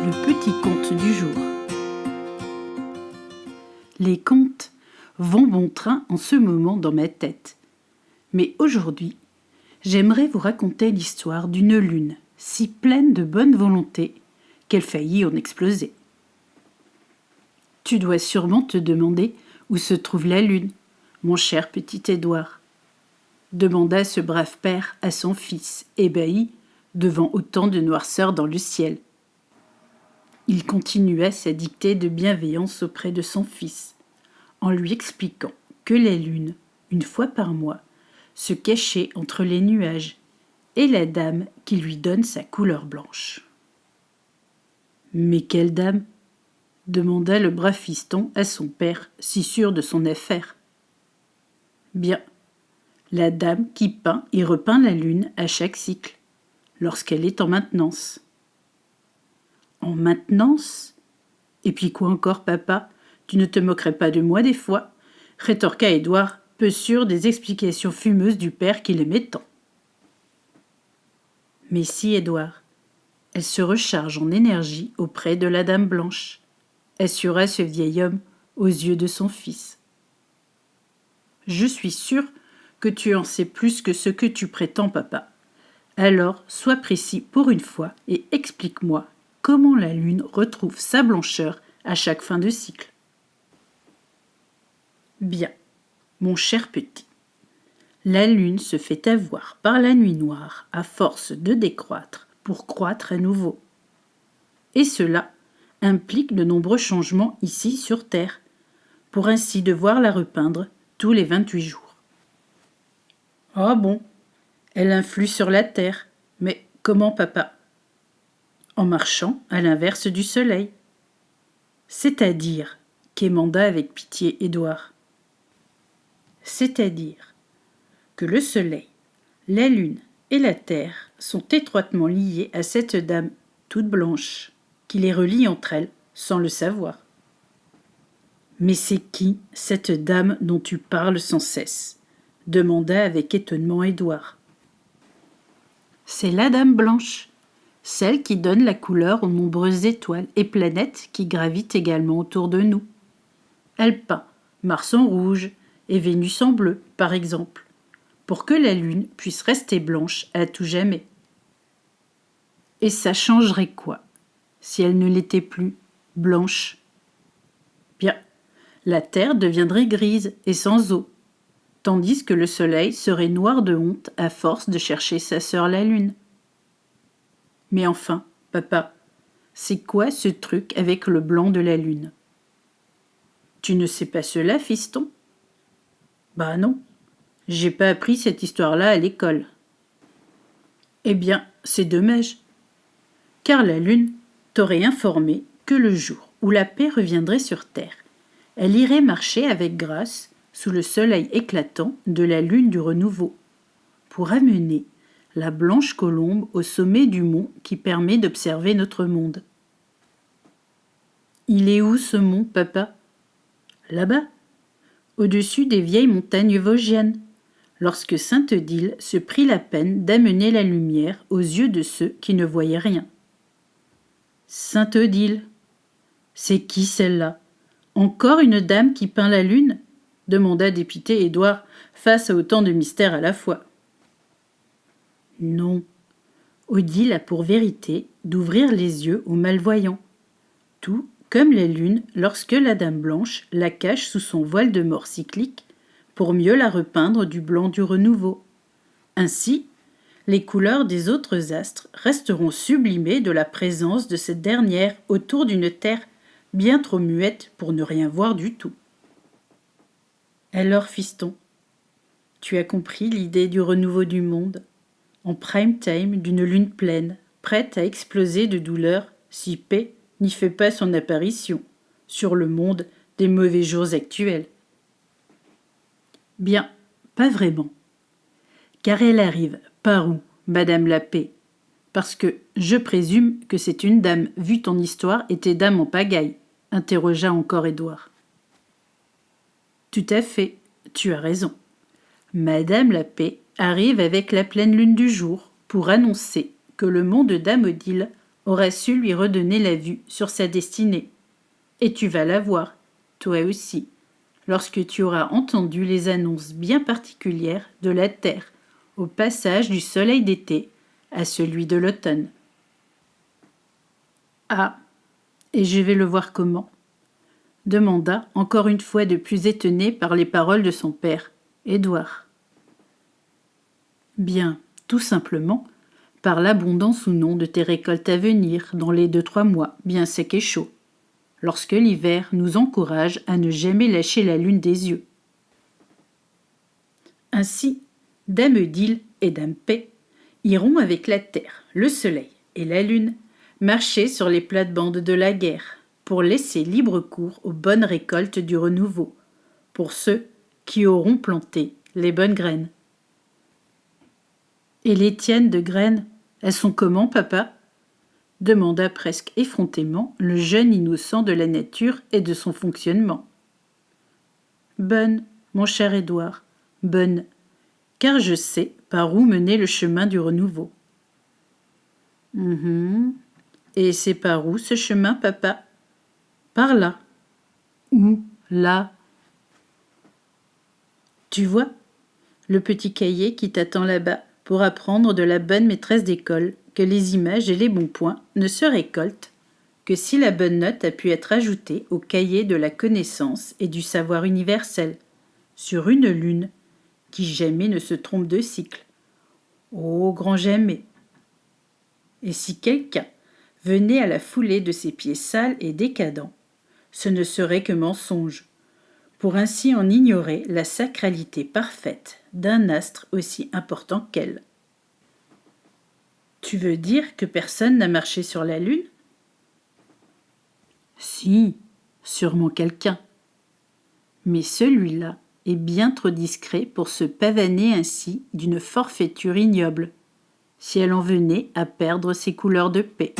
le petit conte du jour. Les contes vont bon train en ce moment dans ma tête. Mais aujourd'hui, j'aimerais vous raconter l'histoire d'une lune si pleine de bonne volonté qu'elle faillit en exploser. Tu dois sûrement te demander où se trouve la lune, mon cher petit Édouard, demanda ce brave père à son fils, ébahi devant autant de noirceur dans le ciel. Il continua sa dictée de bienveillance auprès de son fils, en lui expliquant que la lune, une fois par mois, se cachait entre les nuages et la dame qui lui donne sa couleur blanche. « Mais quelle dame ?» demanda le brave fiston à son père, si sûr de son affaire. « Bien, la dame qui peint et repeint la lune à chaque cycle, lorsqu'elle est en maintenance. »« En maintenance ? Et puis quoi encore, papa ? Tu ne te moquerais pas de moi des fois ?» rétorqua Édouard, peu sûr des explications fumeuses du père qui l'aimait tant. « Mais si, Édouard, elle se recharge en énergie auprès de la dame blanche, » assura ce vieil homme aux yeux de son fils. « Je suis sûr que tu en sais plus que ce que tu prétends, papa. Alors, sois précis pour une fois et explique-moi comment la lune retrouve sa blancheur à chaque fin de cycle. » Bien, mon cher petit, la lune se fait avoir par la nuit noire à force de décroître pour croître à nouveau. Et cela implique de nombreux changements ici sur Terre, pour ainsi devoir la repeindre tous les 28 jours. Ah bon, elle influe sur la Terre, mais comment, papa ? En marchant à l'inverse du soleil. C'est-à-dire, quémanda avec pitié Édouard. C'est-à-dire que le soleil, la lune et la terre sont étroitement liés à cette dame toute blanche, qui les relie entre elles sans le savoir. Mais c'est qui cette dame dont tu parles sans cesse ? Demanda avec étonnement Édouard. C'est la dame blanche, celle qui donne la couleur aux nombreuses étoiles et planètes qui gravitent également autour de nous. Elle peint Mars en rouge et Vénus en bleu, par exemple, pour que la lune puisse rester blanche à tout jamais. Et ça changerait quoi si elle ne l'était plus blanche ? Bien, la terre deviendrait grise et sans eau, tandis que le soleil serait noir de honte à force de chercher sa sœur la lune. Mais enfin, papa, c'est quoi ce truc avec le blanc de la lune ? Tu ne sais pas cela, fiston ? Bah non, j'ai pas appris cette histoire-là à l'école. Eh bien, c'est dommage, car la lune t'aurait informé que le jour où la paix reviendrait sur Terre, elle irait marcher avec grâce sous le soleil éclatant de la lune du renouveau, pour amener la blanche colombe au sommet du mont qui permet d'observer notre monde. Il est où ce mont, papa ? Là-bas, au-dessus des vieilles montagnes vosgiennes, lorsque Sainte-Odile se prit la peine d'amener la lumière aux yeux de ceux qui ne voyaient rien. Sainte-Odile, c'est qui celle-là ? Encore une dame qui peint la lune ? Demanda dépité Édouard face à autant de mystères à la fois. Non, Odile a pour vérité d'ouvrir les yeux aux malvoyants, tout comme la lune lorsque la dame blanche la cache sous son voile de mort cyclique pour mieux la repeindre du blanc du renouveau. Ainsi, les couleurs des autres astres resteront sublimées de la présence de cette dernière autour d'une terre bien trop muette pour ne rien voir du tout. Alors, fiston, tu as compris l'idée du renouveau du monde, en prime time d'une lune pleine, prête à exploser de douleur si paix n'y fait pas son apparition sur le monde des mauvais jours actuels. Bien, pas vraiment. Car elle arrive par où, Madame la Paix ? Parce que je présume que c'est une dame, vu ton histoire, était dame en pagaille, interrogea encore Édouard. Tout à fait, tu as raison. Madame la Paix arrive avec la pleine lune du jour pour annoncer que le mont de Dame Odile aura su lui redonner la vue sur sa destinée. Et tu vas la voir, toi aussi, lorsque tu auras entendu les annonces bien particulières de la terre au passage du soleil d'été à celui de l'automne. Ah, et je vais le voir comment ? Demanda, encore une fois de plus étonné par les paroles de son père, Édouard. Bien, tout simplement, par l'abondance ou non de tes récoltes à venir dans les 2-3 mois bien secs et chauds, lorsque l'hiver nous encourage à ne jamais lâcher la lune des yeux. Ainsi, Dame Odile et Dame Paix iront avec la terre, le soleil et la lune marcher sur les plates-bandes de la guerre pour laisser libre cours aux bonnes récoltes du renouveau, pour ceux qui auront planté les bonnes graines. Et les tiennes de graines, elles sont comment, papa ? Demanda presque effrontément le jeune innocent de la nature et de son fonctionnement. Bonne, mon cher Édouard, bonne, car je sais par où mener le chemin du renouveau. Et c'est par où ce chemin, papa ? Par là. Où ? Là. Tu vois, le petit cahier qui t'attend là-bas pour apprendre de la bonne maîtresse d'école que les images et les bons points ne se récoltent que si la bonne note a pu être ajoutée au cahier de la connaissance et du savoir universel, sur une lune qui jamais ne se trompe de cycle. Oh, grand jamais. Et si quelqu'un venait à la foulée de ses pieds sales et décadents, ce ne serait que mensonge, pour ainsi en ignorer la sacralité parfaite d'un astre aussi important qu'elle. Tu veux dire que personne n'a marché sur la lune ? Si, sûrement quelqu'un. Mais celui-là est bien trop discret pour se pavaner ainsi d'une forfaiture ignoble, si elle en venait à perdre ses couleurs de paix.